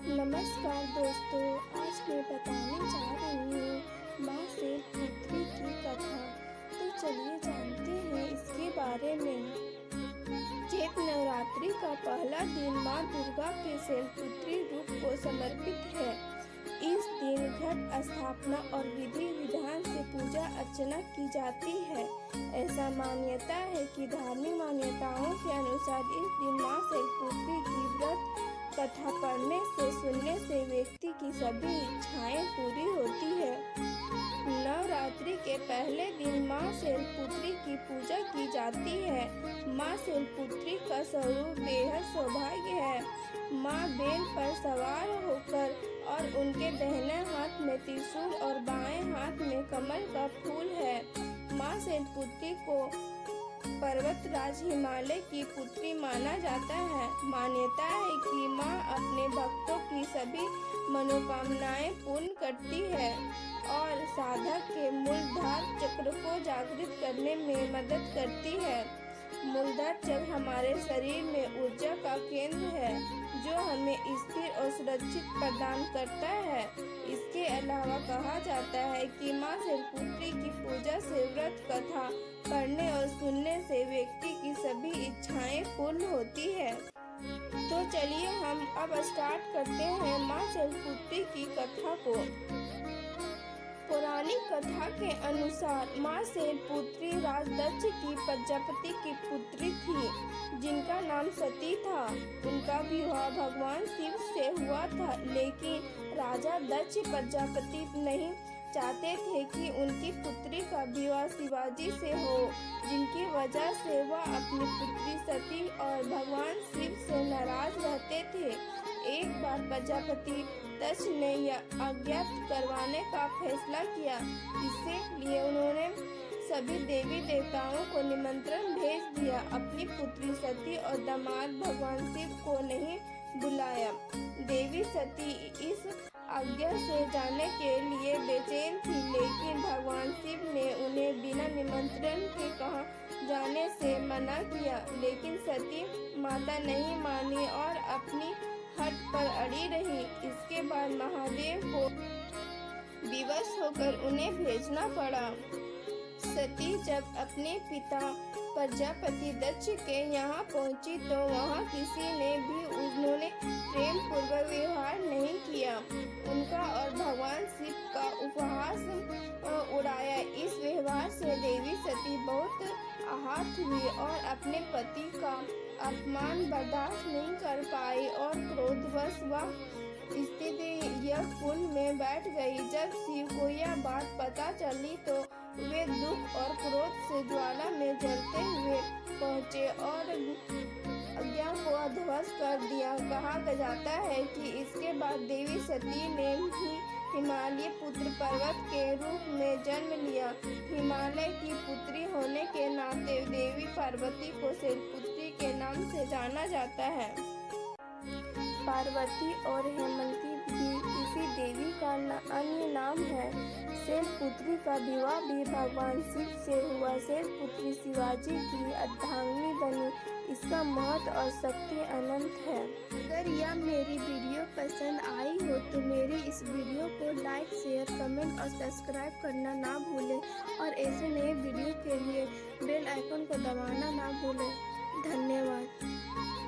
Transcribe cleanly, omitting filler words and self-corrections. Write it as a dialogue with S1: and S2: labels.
S1: नमस्कार दोस्तों, आज मैं बताने जा रही हूँ माँ शैलपुत्री की कथा। तो चलिए जानते हैं इसके बारे में। चैत नवरात्रि का पहला दिन माँ दुर्गा के शैलपुत्री रूप को समर्पित है। इस दिन घट स्थापना और विधि विधान से पूजा अर्चना की जाती है। ऐसा मान्यता है कि धार्मिक मान्यताओं के अनुसार इस दिन माँ शैलपुत्री की व्रत कथा पढ़ने से सुनने से व्यक्ति की सभी इच्छाएं पूरी होती है। नवरात्रि के पहले दिन माँ शैलपुत्री की पूजा की जाती है। माँ शैलपुत्री का स्वरूप बेहद सौभाग्य है। माँ बेल पर सवार होकर और उनके दाहिने हाथ में त्रिशूल और बाएं हाथ में कमल का फूल है। माँ शैलपुत्री को पर्वतराज हिमालय की पुत्री माना जाता है। मान्यता है कि माँ अपने भक्तों की सभी मनोकामनाएं पूर्ण करती है और साधक के मूलाधार चक्र को जागृत करने में मदद करती है। मूलाधार चक्र हमारे शरीर में ऊर्जा का केंद्र है जो हमें स्थिर और सुरक्षित प्रदान करता है। इसके अलावा कहा जाता है कि माँ शैलपुत्री की पूजा से व्रत कथा पढ़ने और सुनने से व्यक्ति की सभी इच्छाएं पूर्ण होती है। तो चलिए हम अब स्टार्ट करते हैं माँ शैलपुत्री की कथा को। पौराणिक कथा के अनुसार माँ शैलपुत्री राज दक्ष की प्रजापति की पुत्री थी जिनका नाम सती था। उनका विवाह भगवान शिव से हुआ था, लेकिन राजा दक्ष प्रजापति नहीं चाहते थे कि उनकी पुत्री का विवाह शिवाजी से हो, जिनकी वजह से वह अपनी पुत्री सती और भगवान शिव से नाराज रहते थे। एक बार प्रजापति दक्ष ने यह अज्ञात करवाने का फैसला किया। इसलिए उन्होंने सभी देवी देवताओं को निमंत्रण भेज दिया। अपनी पुत्री सती और दामाद भगवान शिव को नहीं बुलाया। देवी सती इस आज्ञा से जाने के लिए बेचैन थी, लेकिन भगवान शिव ने उन्हें बिना निमंत्रण के कहाँ जाने से मना किया। लेकिन सती माता नहीं मानी और अपनी हट पर अड़ी रही। इसके बाद महादेव को विवश होकर उन्हें भेजना पड़ा। सती जब अपने पिता प्रजापति दक्ष के यहाँ पहुंची तो वहाँ किसी ने भी उन्होंने प्रेम पूर्वक व्यवहार नहीं किया। उनका और भगवान शिव का उपहास उड़ाया। इस व्यवहार से देवी सती बहुत आहत हुई और अपने पति का अपमान बर्दाश्त नहीं कर पाई और क्रोधवश वह स्थिति यह कुंड में बैठ गई। जब शिव को यह बात पता चली तो वे दुख और क्रोध से ज्वाला में जलते हुए पहुँचे और अज्ञा को ध्वस्त कर दिया। कहा जाता है कि इसके बाद देवी सती ने भी हिमालय पुत्र पर्वत के रूप में जन्म लिया। हिमालय की पुत्री होने के नाते देवी पार्वती को शैलपुत्री के नाम से जाना जाता है। पार्वती और हेमंती भी इसी देवी का अन्य नाम है। शैलपुत्री का विवाह भी भगवान शिव से हुआ। शैलपुत्री शिवाजी की अर्धांगिनी बनी। इसका महत्व और शक्ति अनंत है। अगर यह मेरी वीडियो पसंद आई हो तो मेरी इस वीडियो को लाइक, शेयर, कमेंट और सब्सक्राइब करना ना भूलें और ऐसे नए वीडियो के लिए बेल आइकन को दबाना ना भूलें। धन्यवाद।